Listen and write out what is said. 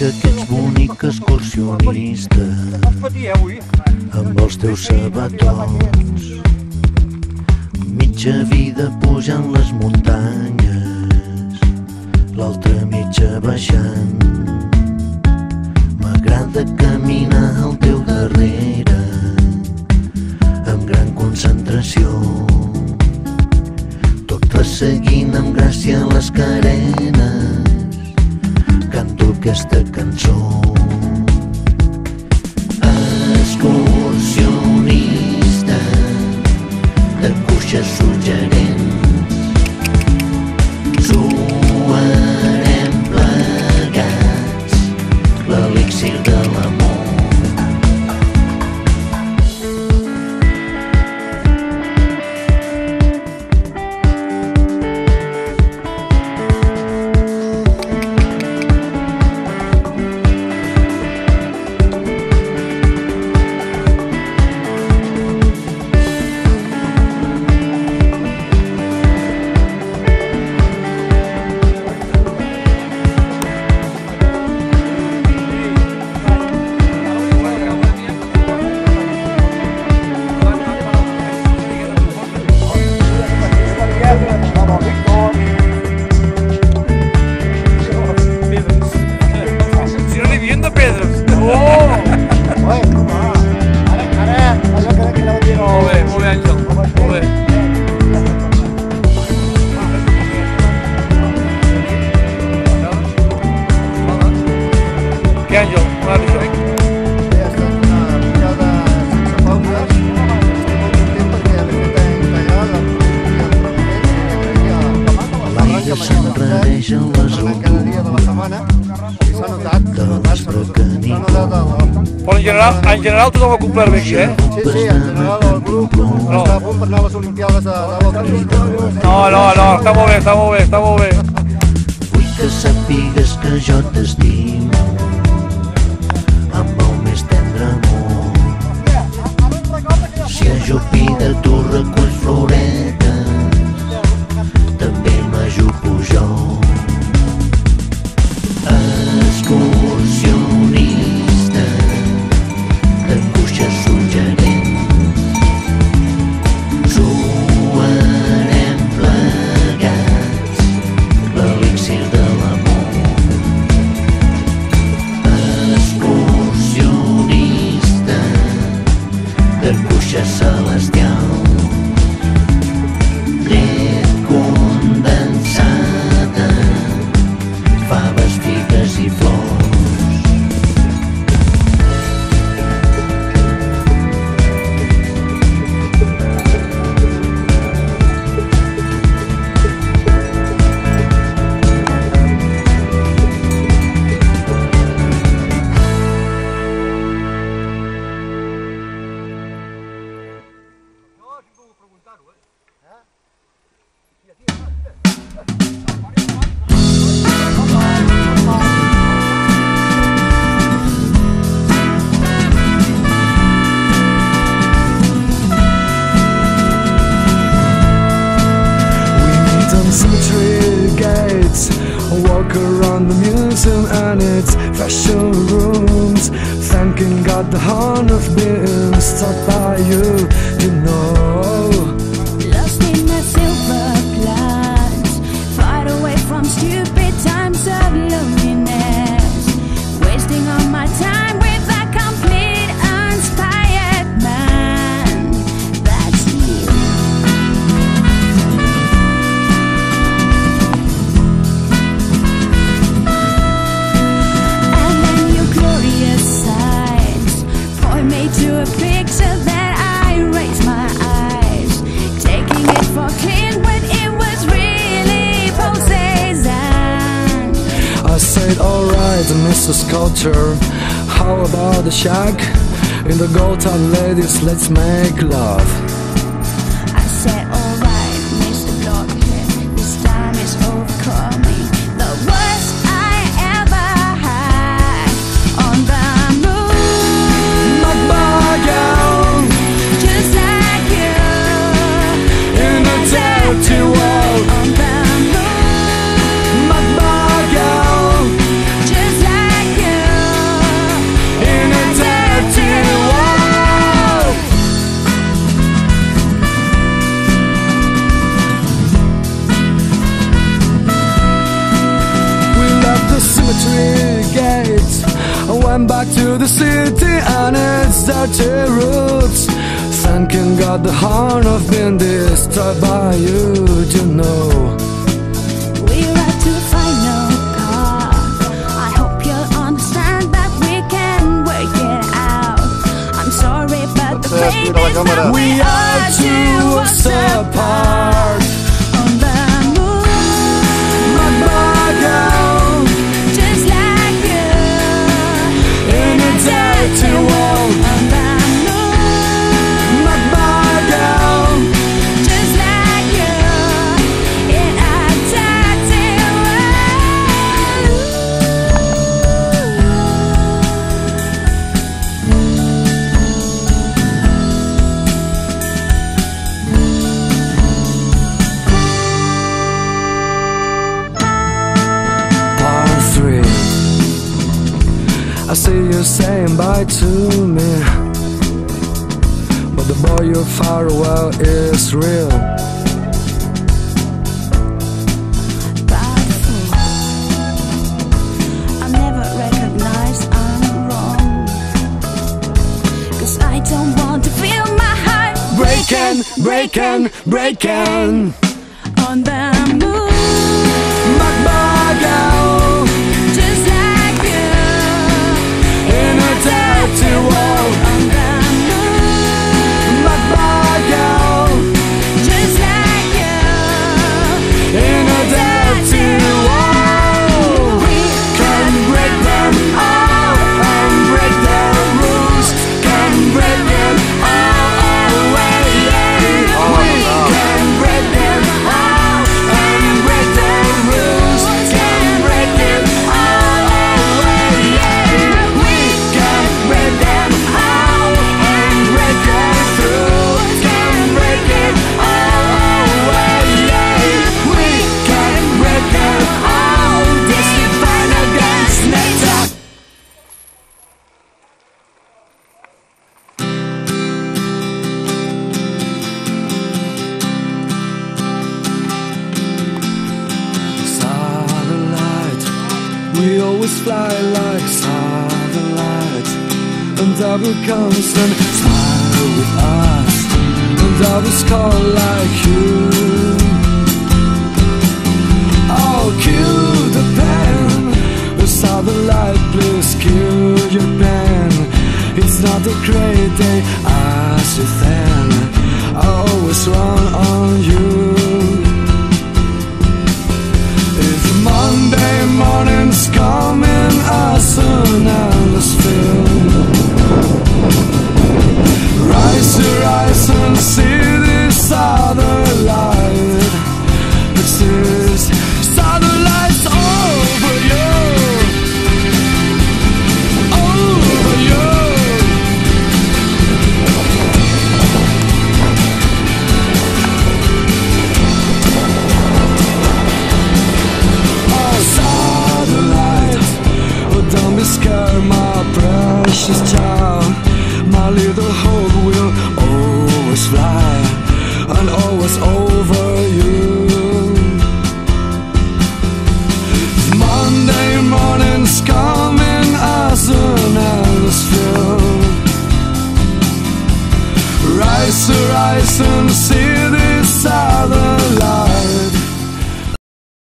D'aquests bonic excursionista amb els teus sabatons, mitja vida pujant les muntanyes, l'altra mitja baixant. M'agrada caminar al teu darrere amb gran concentració, tot resseguint amb gràcia les carenes. Canto aquesta cançó. Excursionista de cuixes suggerents, suarem plegats l'elixir de l'amor. S'enredeix en les altures de les precanitats. Però en general tothom ho ha complert bé aquí, eh? Sí, en general el grup està a punt per anar a les Olimpiades de l'Alta. No, està molt bé, està molt bé, està molt bé. Vull que sàpigues que jo t'estimo amb el més tendre amor. Si a Jupida tu reculls floretes, també m'ajupo jo. Excursionista de cuixes suggerents, suarem plegats l'elixir de l'amor. Excursionista de cuixes celestials, llet condensada, faves, figues i flors. Cemetery gates, walk around the museum and its fashion rooms, thanking God the honor of being stuck by you, you know. Lost in the silver plans, far away from stupid times of loneliness, wasting all my time with a complete uninspired man. That's you. point me to a picture that I raise my eyes, taking it for clean when it was really possessed. I said, alright, Mr. Sculptor, how about the shack? In the gold town, ladies, let's make love. I said, alright, Mr. Blockhead, this time is overcoming. The worst I ever had on the moon. My body, Just like you in a dirty world. on the moon. My body, Just like you in a dirty world. We left the cemetery gates and went back to the city and its dirty roots, thanking God the horn of being disturbed by you, you know. We're at to final path. I hope you'll understand that we can work it out. I'm sorry, but the Let's fate mira la is cámara. not We are two worlds apart. on the moon. My body, Just like you in a dirty world. on the moon. My body, Just like you in a dirty Part 3. I see you saying bye to me, but the boy you farewell is real. I never recognize I'm wrong, 'cause I don't want to feel my heart Breaking, breaking, breaking. on the moon. My body, Just like you in a dirty world. on the moon. My body, Just like you in a dirty world. We Can break them all and break their rules. Can break them all away. We can break them all and break their rules. Can break them all away. We can break them all and break them through. Can break it all away. We can break them all. This is fine against nature. Satellite, we always fly like satellite, and double comes and smile with us, and doubles call like you. Oh, kill the pen, the satellite, please kill your pen. It's not a great day as you then. I always run on you. If Monday morning's coming as an endless film, rise to rise and see this other light. This is satellites over you, over you. Oh, satellite, oh, don't be scared, my precious child. My little hope will always fly and always over you. Monday morning's coming as an endless film. Rise to rise and see